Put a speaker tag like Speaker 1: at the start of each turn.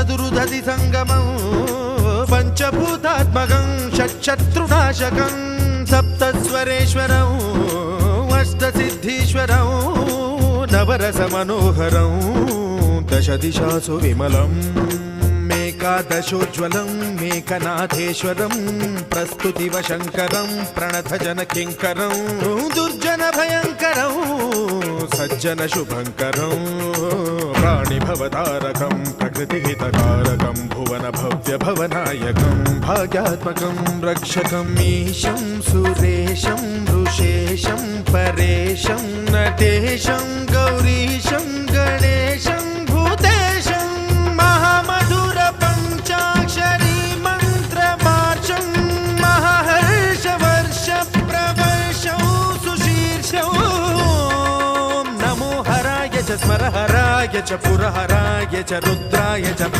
Speaker 1: दुरुदधि संगमं पंचभूतात्मकं षट्शत्रुनाशकं सप्तस्वरेश्वरं अष्टसिद्धीश्वरं नवरसमनोहरं दशदिशासु विमलम् एकादशोज्ज्वलं मेकनाथेश्वरं प्रस्तुतिवशङ्करं प्रणतजनकिङ्करं दुर्जनभयङ्करं सज्जनशुभङ्करं प्राणिभवतारकं प्रकृतिहितकारकं भुवनभव्यभवनायकं भाग्यात्मकं रक्षकं ईशं सुरेशं ऋषेशं परेशं नटेशं गौरीशं गणेशं भूतेशं महामधुर पञ्चाक्षरी मन्त्रमार्चं महाहर्षवर्ष प्रवर्षं सुशीर्षं नमो हराय च स्मरहराय च पुरहराय च रुद्राय च